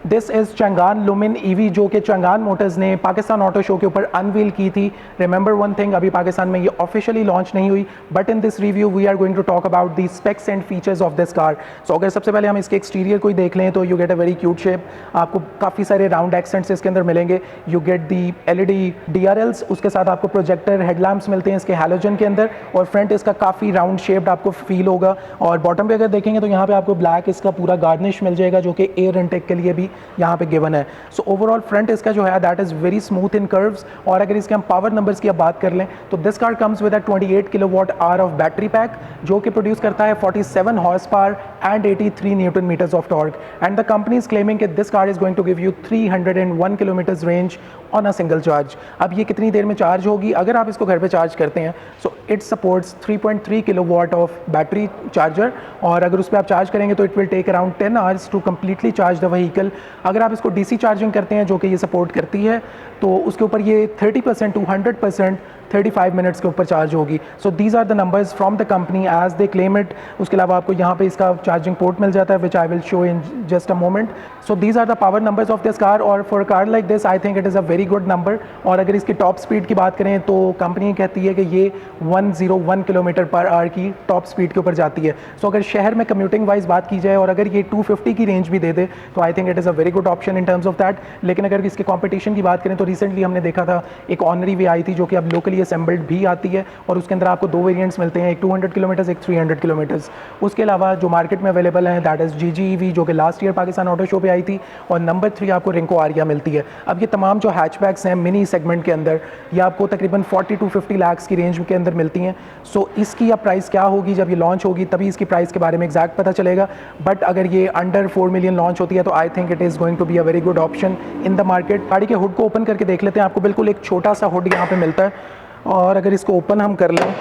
This is Changan lumen EV जो कि Changan Motors ने पाकिस्तान ऑटो शो के ऊपर अनवील की थी। रिमेंबर वन थिंग, अभी पाकिस्तान में ये ऑफिशियली लॉन्च नहीं हुई, but in this review we are going to talk about the specs and features of this car. So अगर सबसे पहले हम इसके एक्सटीरियर को ही देख लें तो you get a very cute shape, आपको काफ़ी सारे राउंड एक्सेंट्स इसके अंदर मिलेंगे। You get the LED DRLs, उसके साथ आपको प्रोजेक्टर हेडलैम्प्स मिलते हैं इसके हैलोजन के अंदर, और फ्रंट इसका काफ़ी राउंड शेप्ड आपको फील होगा। और बॉटम पे अगर देखेंगे तो यहाँ पे आपको ब्लैक इसका पूरा गार्निश मिल जाएगा जो कि एयर इनटेक के लिए भी यहाँ पे गिवन है। सो ओवरऑल फ्रंट इसका जो है that is very smooth in curves. और अगर इसके हम पावर नंबर्स की अब बात कर लें तो this car comes with a 28 kilowatt hour of battery pack जो कि प्रोड्यूस करता है 47 horse power and 83 newton metres of torque. And the company is claiming कि this car is going to give you 301 kilometres range on a single charge. अब ये कितनी देर में charge होगी अगर आप इसको घर पे चार्ज करते हैं? So it supports 3.3 kilowatt of battery charger, और अगर उस पर आप चार्ज करेंगे तो it will take around 10 hours to completely charge the vehicle. अगर आप इसको DC चार्जिंग करते हैं जो कि ये सपोर्ट करती है तो उसके ऊपर ये 30% टू 100% 35 मिनट्स के ऊपर चार्ज होगी। So these are the numbers from the company as they claim it. उसके अलावा आपको यहाँ पे इसका चार्जिंग पोर्ट मिल जाता है which I will show in just a moment. So these are the power numbers of this car, और for a car like this I think it is a very good number. और अगर इसकी top speed की बात करें तो company कहती है कि ये 101 किलोमीटर पर आवर की टॉप स्पीड के ऊपर जाती है। सो अगर शहर में कम्यूटिंग वाइज बात की जाए और अगर ये 250 की रेंज भी दे दे तो I think it is a very good option in terms of that. लेकिन अगर इसके कॉम्पिटिशन की बात करें तो रिसेंटली हमने देखा था एक ऑनरी वे आई थी जो कि अब लोकली असेंबल्ड भी आती है, और उसके अंदर आपको 2 वेरिएंट्स मिलते हैं, एक 200 किलोमीटर्स एक 300 किलोमीटर्स। उसके अलावा जो मार्केट में अवेलेबल है दैट इज़ GG जो कि last year Pakistan auto show पे आई थी, और नंबर 3 आपको रिंको आरिया मिलती है। अब ये तमाम जो हैचबैक्स हैं मिनी सेगमेंट के अंदर ये आपको तकरीबन 40 to 50 लाख की रेंज के अंदर मिलती हैं। सो इसकी अब प्राइस क्या होगी जब ये लॉन्च होगी तभी इसकी प्राइस के बारे में एग्जैक्ट पता चलेगा, बट अगर ये अंडर 4 मिलियन लॉन्च होती है तो I think it is going to be a very good option in the market. गाड़ी के हुड को ओपन करके देख लेते हैं, आपको बिल्कुल एक छोटा सा हुड यहाँ पे मिलता है, और अगर इसको ओपन हम कर लें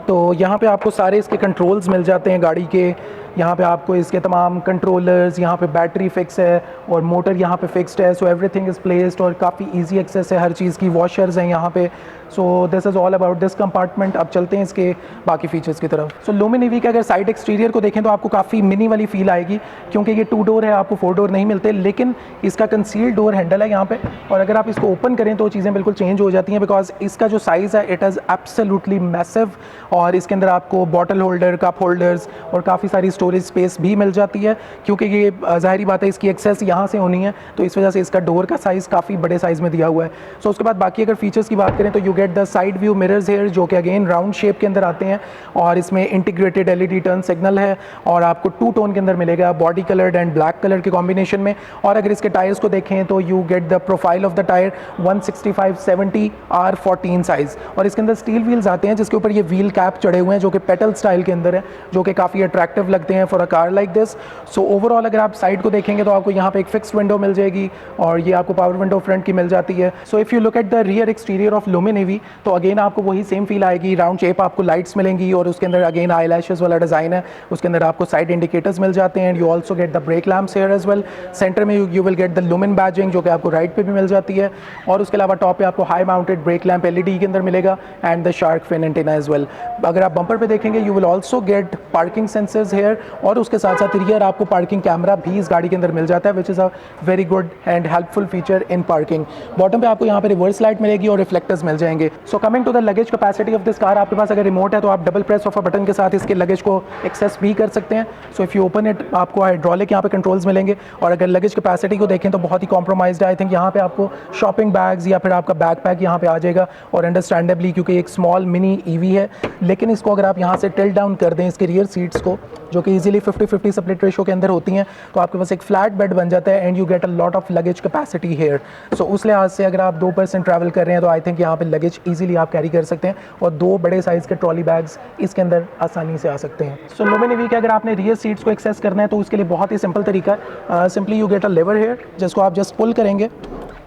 तो यहाँ पे आपको सारे इसके कंट्रोल्स मिल जाते हैं गाड़ी के। यहाँ पे आपको इसके तमाम कंट्रोलर्स, यहाँ पे बैटरी फिक्स है और मोटर यहाँ पे फिक्स्ड है। सो एवरीथिंग इज़ प्लेस्ड और काफ़ी इजी एक्सेस है हर चीज़ की। वॉशर्स हैं यहाँ पे। So this is all about this compartment. अब चलते हैं इसके बाकी फीचर्स की तरफ। सो लुमिन ईवी के अगर साइड एक्सटीरियर को देखें तो आपको काफ़ी मिनी वाली फील आएगी क्योंकि ये 2 डोर है, आपको 4 डोर नहीं मिलते, लेकिन इसका कंसील्ड डोर हैंडल है यहाँ पे, और अगर आप इसको ओपन करें तो चीज़ें बिल्कुल चेंज हो जाती हैं बिकॉज इसका जो साइज़ है इट इज़ एब्सोल्युटली मैसिव, और इसके अंदर आपको बॉटल होल्डर, कप होल्डर्स और काफ़ी सारी स्टोरेज स्पेस भी मिल जाती है क्योंकि ये ज़ाहिरी बात है इसकी एक्सेस यहाँ से होनी है, तो इस वजह से इसका डोर का साइज़ काफ़ी बड़े साइज़ में दिया हुआ है। सो उसके बाद बाकी अगर फीचर्स की बात करें तो you get the side view mirrors here जो कि अगेन राउंड शेप के अंदर आते हैं, और इसमें इंटीग्रेटेड LED टर्न सिग्नल है, और आपको 2 टोन के अंदर मिलेगा, body coloured and black colour के कॉम्बिनेशन में। और अगर इसके टायर्स को देखें तो you get the profile of the tyre 165/70 R14 size, और इसके अंदर स्टील व्हील्स आते हैं जिसके ऊपर ये व्हील कैप चढ़े हुए हैं जो कि पेटल स्टाइल के अंदर है, जो कि काफ़ी अट्रैक्टिव लगते हैं for a car like this. So overall अगर आप साइड को देखेंगे तो आपको यहाँ पे एक फिक्स्ड विंडो मिल जाएगी, और ये आपको पावर विंडो फ्रंट की मिल जाती है। So if you look at the rear exterior of Lumin EV तो अगेन आपको वही सेम फील आएगी, राउंड शेप आपको लाइट्स मिलेंगी, और उसके अंदर अगेन आई लैशेस वाला डिज़ाइन है। उसके अंदर आपको साइड इंडिकेटर्स मिल जाते हैं, you also get the brake lamps here as well. Centre में you will get the Lumin badging जो कि आपको राइट पे भी मिल जाती है, और उसके अलावा टॉप पे आपको high mounted brake lamp LED के अंदर मिलेगा and the shark fin antenna as well. अगर आप बम्पर पे देखेंगे you will also get parking sensors here, और उसके साथ साथ रियर आपको पार्किंग कैमरा भी इस गाड़ी के अंदर मिल जाता है which is a very good and helpful feature in parking. Bottom पे आपको यहाँ पे रिवर्स लाइट मिलेगी और रिफ्लेक्टर्स मिल जाएंगे। So coming to the luggage capacity of this car, आपके पास अगर रिमोट है तो आप double press of a button के साथ इसके लगेज को एक्सेस भी कर सकते हैं। सो इफ़ यू ओपन इट आपको हाइड्रोलिक यहाँ पे कंट्रोल्स मिलेंगे, और अगर लगेज कैपेसिटी को देखें तो बहुत ही कॉम्प्रोमाइज्ड है। आई थिंक यहाँ पे आपको शॉपिंग बैग्स या फिर आपका बैक पैक यहाँ पे आ जाएगा, और अंडरस्टैंडेबली क्योंकि एक स्मॉल मिनी ईवी है, लेकिन इसको अगर आप यहाँ से टिल्ट डाउन कर दें इसके रियर सीट्स को जो कि इजीली 50-50 स्प्लिट रेशो के अंदर होती हैं, तो आपके पास एक फ्लैट बेड बन जाता है and you get a lot of luggage capacity here. So उस लिहाज से अगर आप 2% ट्रैवल कर रहे हैं तो आई थिंक यहाँ पे लगेज इजीली आप कैरी कर सकते हैं, और 2 बड़े साइज़ के ट्रॉली बैग्स इसके अंदर आसानी से आ सकते हैं। सो लुमिन ईवी के अगर आपने रियर सीट्स को एक्सेस करना है तो उसके लिए बहुत ही सिंपल तरीका है। Simply you get a lever here जिसको आप जस्ट पुल करेंगे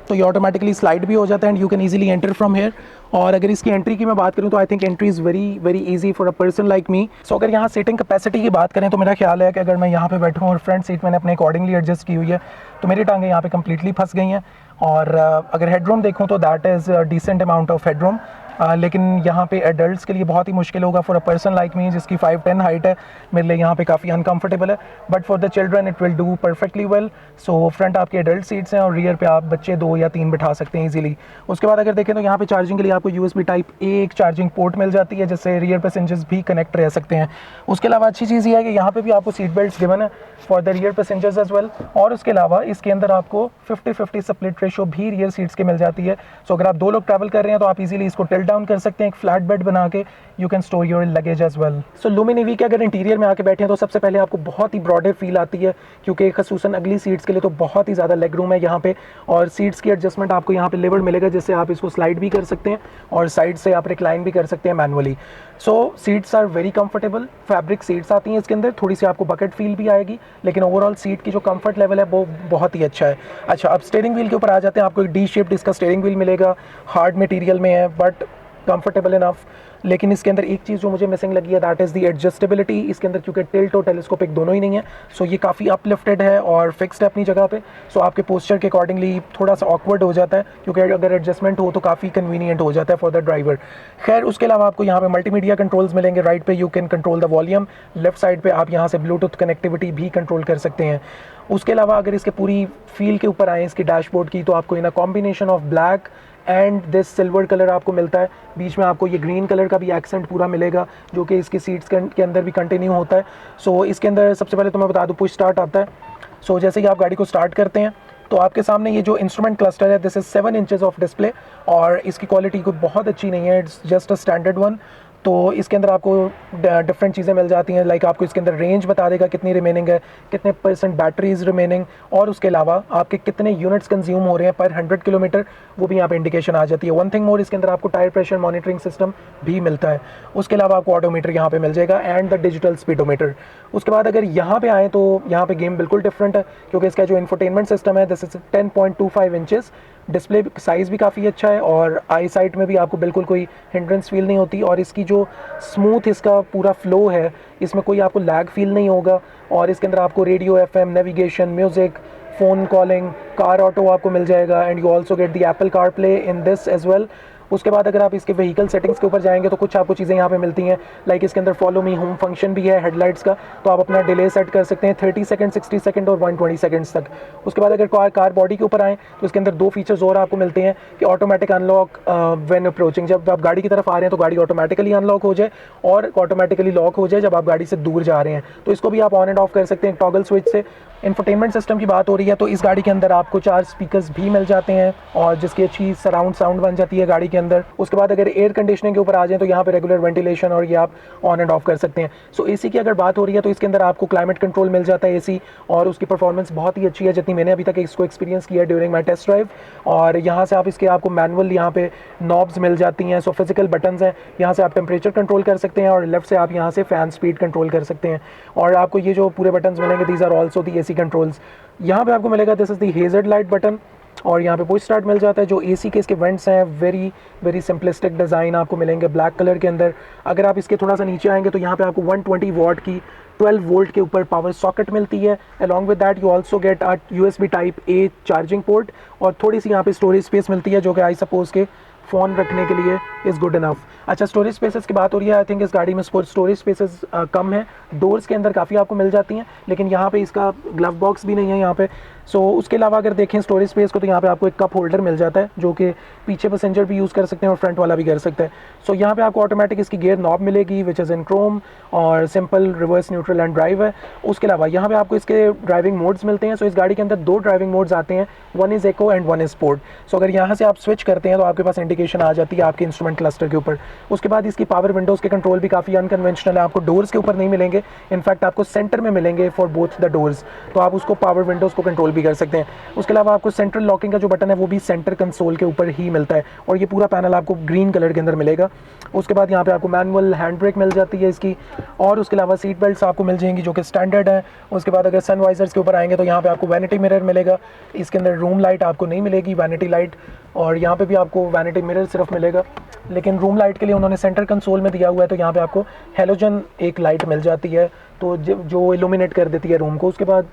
तो ये ऑटोमेटिकली स्लाइड भी हो जाता है and you can easily enter from here. और अगर इसकी एंट्री की मैं बात करूं तो I think entry is very easy for a person like me. So अगर यहाँ सीटिंग कैपेसिटी की बात करें तो मेरा ख्याल है कि अगर मैं यहाँ पे बैठूँ और फ्रंट सीट मैंने अपने अकॉर्डिंगली एडजस्ट की हुई है तो मेरी टांगें यहाँ पे कम्प्लीटली फंस गई हैं। और अगर हेडरूम देखूँ तो that is decent amount of headroom, लेकिन यहाँ पे एडल्ट्स के लिए बहुत ही मुश्किल होगा फॉर अ पर्सन लाइक मी जिसकी 5'10" हाइट है, मेरे लिए यहाँ पे काफ़ी अनकंफर्टेबल है, but for the children it will do perfectly well. So front आपके एडल्ट सीट्स हैं और रियर पे आप बच्चे 2 या 3 बिठा सकते हैं इजीली। उसके बाद अगर देखें तो यहाँ पे चार्जिंग के लिए आपको USB टाइप A एक चार्जिंग पोर्ट मिल जाती है जिससे रियर पैसेंजर्स भी कनेक्ट रह सकते हैं। उसके अलावा अच्छी चीज़ ये है कि यहाँ पे भी आपको सीट बेल्ट गिवन है for the rear passengers as well, और उसके अलावा इसके अंदर आपको 50-50 स्प्लिट रेशो भी रियर सीट्स के मिल जाती है। सो अगर आप 2 लोग ट्रैवल कर रहे हैं तो आप इजीली इसको टिल्ट डाउन कर सकते हैं, एक फ्लैट बेड बना के you can store your luggage as well. So Lumin EV के अगर इंटीरियर में आके बैठे हैं तो सबसे पहले आपको बहुत ही ब्रॉडर फील आती है, क्योंकि खसूसन अगली सीट्स के लिए तो बहुत ही ज़्यादा लेग रूम है यहाँ पे, और सीट्स की एडजस्टमेंट आपको यहाँ पे लेवर मिलेगा जिससे आप इसको स्लाइड भी कर सकते हैं और साइड से आप रिक्लाइन भी कर सकते हैं manually. So seats are very comfortable, fabric seats आती हैं इसके अंदर, थोड़ी सी आपको बकेट फील भी आएगी, लेकिन ओवरऑल सीट की जो कंफर्ट लेवल है वो बहुत ही अच्छा है। अच्छा, अब स्टीयरिंग व्हील के ऊपर आ जाते हैं। आपको एक डी शेप्ड इसका स्टीयरिंग व्हील मिलेगा, हार्ड मटेरियल में है बट कंफर्टेबल इनफ। लेकिन इसके अंदर एक चीज़ जो मुझे मिसिंग लगी है दैट इज़ दी एडजस्टेबिलिटी। इसके अंदर क्योंकि टिल्ट और टेलीस्कोपिक दोनों ही नहीं है, सो ये काफ़ी अपलिफ्टेड है और फिक्स्ड है अपनी जगह पे। सो आपके पोस्चर के अकॉर्डिंगली थोड़ा सा ऑकवर्ड हो जाता है, क्योंकि अगर एडजस्टमेंट हो तो काफ़ी कन्वीनियंट हो जाता है फॉर द ड्राइवर। खैर, उसके अलावा आपको यहाँ पे मल्टीमीडिया कंट्रोल्स मिलेंगे। राइट पे you can control the volume, left side पे आप यहाँ से ब्लूटूथ कनेक्टिविटी भी कंट्रोल कर सकते हैं। उसके अलावा अगर इसके पूरी फील के ऊपर आए इसकी डैशबोर्ड की, तो आपको in a combination of black and this silver colour आपको मिलता है। बीच में आपको ये ग्रीन कलर का भी एक्सेंट पूरा मिलेगा जो कि इसकी सीट्स के अंदर भी कंटिन्यू होता है। सो इसके अंदर सबसे पहले तो मैं बता दूँ पुश स्टार्ट आता है। सो जैसे ही आप गाड़ी को स्टार्ट करते हैं तो आपके सामने ये जो इंस्ट्रूमेंट क्लस्टर है this is 7 inches of display, और इसकी क्वालिटी कोई बहुत अच्छी नहीं है, it's just a standard one. तो इसके अंदर आपको डिफरेंट चीज़ें मिल जाती हैं, लाइक आपको इसके अंदर रेंज बता देगा कितनी रिमेनिंग है, कितने % बैटरीज रिमेनिंग, और उसके अलावा आपके कितने यूनिट्स कंज्यूम हो रहे हैं पर 100 किलोमीटर, वो भी यहाँ पे इंडिकेशन आ जाती है। वन थिंग मोर, इसके अंदर आपको टायर प्रेशर मॉनिटरिंग सिस्टम भी मिलता है। उसके अलावा आपको ऑडोमीटर यहाँ पे मिल जाएगा एंड द डिजिटल स्पीडोमीटर। उसके बाद अगर यहाँ पे आएँ तो यहाँ पे गेम बिल्कुल डिफरेंट है, क्योंकि इसका जो इंफोटेनमेंट सिस्टम है this is 10.25 inches, display size भी काफ़ी अच्छा है और आई साइट में भी आपको बिल्कुल कोई हिंड्रेंस फील नहीं होती, और इसकी जो स्मूथ इसका पूरा फ्लो है इसमें कोई आपको लैग फील नहीं होगा। और इसके अंदर आपको radio, FM, navigation, music, phone calling, car auto आपको मिल जाएगा, and you also get the Apple CarPlay in this as well. उसके बाद अगर आप इसके व्हीकल सेटिंग्स के ऊपर जाएंगे तो कुछ आपको चीज़ें यहाँ पे मिलती हैं, लाइक इसके अंदर फॉलो मी होम फंक्शन भी है हेडलाइट्स का, तो आप अपना डिले सेट कर सकते हैं 30 सेकंड, 60 सेकंड और 120 सेकंड्स तक। उसके बाद अगर कार बॉडी के ऊपर आएँ तो इसके अंदर 2 फीचर्स और आपको मिलते हैं कि ऑटोमेटिक अनलॉक व्हेन अप्रोचिंग, जब आप गाड़ी की तरफ आ रहे हैं तो गाड़ी ऑटोमेटिकली अनलॉक हो जाए और ऑटोमेटिकली लॉक हो जाए जब आप गाड़ी से दूर जा रहे हैं, तो इसको भी आप ऑन एंड ऑफ कर सकते हैं टॉगल स्विच से। इंफोटेनमेंट सिस्टम की बात हो रही है तो इस गाड़ी के अंदर आपको 4 स्पीकर्स भी मिल जाते हैं और जिसकी अच्छी सराउंड साउंड बन जाती है गाड़ी के अंदर। उसके बाद अगर एयर कंडीशनिंग के ऊपर आ जाए तो यहाँ पे रेगुलर वेंटिलेशन और ये आप ऑन एंड ऑफ कर सकते हैं। सो एसी की अगर बात हो रही है तो इसके अंदर आपको क्लाइमेट कंट्रोल मिल जाता है एसी, और उसकी परफॉर्मेंस बहुत ही अच्छी है जितनी मैंने अभी तक इसको एक्सपीरियंस किया ड्यूरिंग माई टेस्ट ड्राइव। और यहाँ से आप इसके आपको मैनुअल यहाँ पे नॉब्स मिल जाती हैं, सो फिजिकल बटन्स हैं, यहाँ से आप टेम्परेचर कंट्रोल कर सकते हैं और लेफ्ट से आप यहाँ से फ़ैन स्पीड कंट्रोल कर सकते हैं। और आपको ये जो पूरे बटन्स मिलेंगे these are also the AC controls. यहाँ पे आपको मिलेगा this is the hazard light button, और यहाँ पे पुश स्टार्ट मिल जाता है। जो एसी के इसके वेंट्स हैं वेरी सिंपलिस्टिक डिज़ाइन आपको मिलेंगे ब्लैक कलर के अंदर। अगर आप इसके थोड़ा सा नीचे आएंगे तो यहाँ पे आपको 120 वॉट की 12 वोल्ट के ऊपर पावर सॉकेट मिलती है। Along with that you also get a USB type A charging port, और थोड़ी सी यहाँ पे स्टोरेज स्पेस मिलती है जो कि आई सपोज के फ़ोन रखने के लिए इज़ गुड इनफ। अच्छा, स्टोरेज स्पेसेस की बात हो रही है, आई थिंक इस गाड़ी में स्टोरेज स्पेसेस कम है, डोर्स के अंदर काफ़ी आपको मिल जाती हैं, लेकिन यहाँ पे इसका ग्लव बॉक्स भी नहीं है यहाँ पे। सो उसके अलावा अगर देखें स्टोरेज स्पेस को तो यहाँ पे आपको एक कप होल्डर मिल जाता है जो कि पीछे पैसेंजर भी यूज़ कर सकते हैं और फ्रंट वाला भी कर सकता है। सो यहाँ पे आपको ऑटोमेटिक इसकी गियर नॉब मिलेगी विच इज़ इन क्रोम, और simple, reverse, neutral and drive है। उसके अलावा यहाँ पे आपको इसके ड्राइविंग मोड्स मिलते हैं। सो इस गाड़ी के अंदर 2 ड्राइविंग मोड्स आते हैं, one is eco and one is sport. So अगर यहाँ से आप स्विच करते हैं तो आपके पास इंडिकेशन आ जाती है आपके इंस्ट्रूमेंट क्लस्टर के ऊपर। उसके बाद इसकी पावर विंडोज़ के कंट्रोल भी काफ़ी अनकन्वेंशनल है, आपको डोर्स के ऊपर नहीं मिलेंगे, इनफैक्ट आपको सेंटर में मिलेंगे फॉर बोथ द डोर्स, तो आप उसको पावर विंडोज़ को कंट्रोल भी कर सकते हैं। उसके अलावा आपको सेंट्रल लॉकिंग का जो बटन है वो भी सेंटर कंसोल के ऊपर ही मिलता है, और ये पूरा पैनल आपको ग्रीन कलर के अंदर मिलेगा। उसके बाद यहाँ पे आपको मैनुअल हैंड ब्रेक मिल जाती है इसकी, और उसके अलावा सीट बेल्ट्स आपको मिल जाएंगी जो कि स्टैंडर्ड है। उसके बाद अगर सन वाइजर्स के ऊपर आएंगे तो यहाँ पे आपको वैनिटी मिरर मिलेगा, इसके अंदर रूम लाइट आपको नहीं मिलेगी, वैनिटी लाइट, और यहाँ पे भी आपको वैनिटी मिरर सिर्फ मिलेगा, लेकिन रूम लाइट के लिए उन्होंने सेंटर कंसोल में दिया हुआ है, तो यहाँ पे आपको हेलोजन एक लाइट मिल जाती है तो जो इल्यूमिनेट कर देती है रूम को। उसके बाद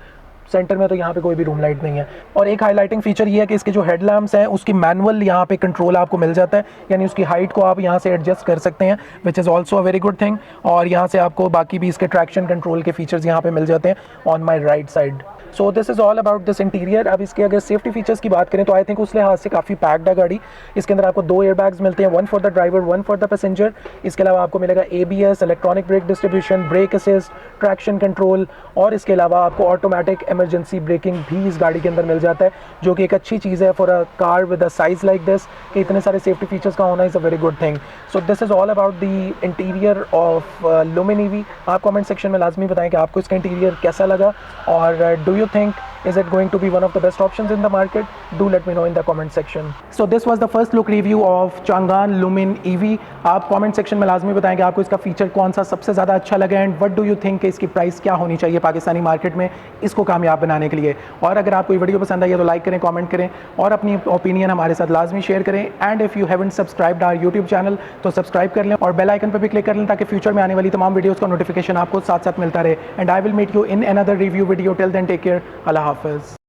सेंटर में तो यहाँ पे कोई भी रूम लाइट नहीं है। और एक हाईलाइटिंग फीचर ये है कि इसके जो हेडलैम्प्स हैं उसकी मैनुअल यहाँ पे कंट्रोल आपको मिल जाता है, यानी उसकी हाइट को आप यहाँ से एडजस्ट कर सकते हैं, which is also a very good thing. और यहाँ से आपको बाकी भी इसके ट्रैक्शन कंट्रोल के फीचर्स यहाँ पे मिल जाते हैं on my right side. So this is all about this interior. अब इसके अगर सेफ्टी फीचर्स की बात करें तो आई थिंक उस लिहाज से काफ़ी पैक्ड है गाड़ी। इसके अंदर आपको 2 एयरबैग्स मिलते हैं, 1 for the driver 1 for the passenger. इसके अलावा आपको मिलेगा ABS, electronic brake distribution, brake assist, traction control, और इसके अलावा आपको ऑटोमेटिक इमरजेंसी ब्रेकिंग भी इस गाड़ी के अंदर मिल जाता है, जो कि एक अच्छी चीज़ है for a car with a size like this, कि इतने सारे सेफ्टी फीचर्स का होना is a very good thing. So this is all about the interior of lumen EV। आप कमेंट सेक्शन में लाजमी बताएं कि आपको इसका इंटीरियर कैसा लगा, और do you think is it going to be one of the best options in the market? Do let me know in the comment section. So this was the first look review of Changan Lumin EV। आप comment section में लाजमी बताएं कि आपको इसका feature कौन सा सबसे ज़्यादा अच्छा लगा, and what do you think कि इसकी प्राइस क्या होनी चाहिए पाकिस्तानी मार्केट में इसको कामयाब बनाने के लिए। और अगर आपको ये वीडियो पसंद आई है तो लाइक करें, कमेंट करें, और अपनी ओपिनियन हमारे साथ लाजमी शेयर करें। And if you haven't subscribed our YouTube channel तो सब्सक्राइब कर लें और बेल आइकन पर भी क्लिक कर लें, ताकि फ्यूचर में आने वाली तमाम वीडियोज़ का नोटिफिकेशन आपको साथ साथ मिलता रहे। And I will meet you in another review video. Till then take care, अल्लाह हाफिज़।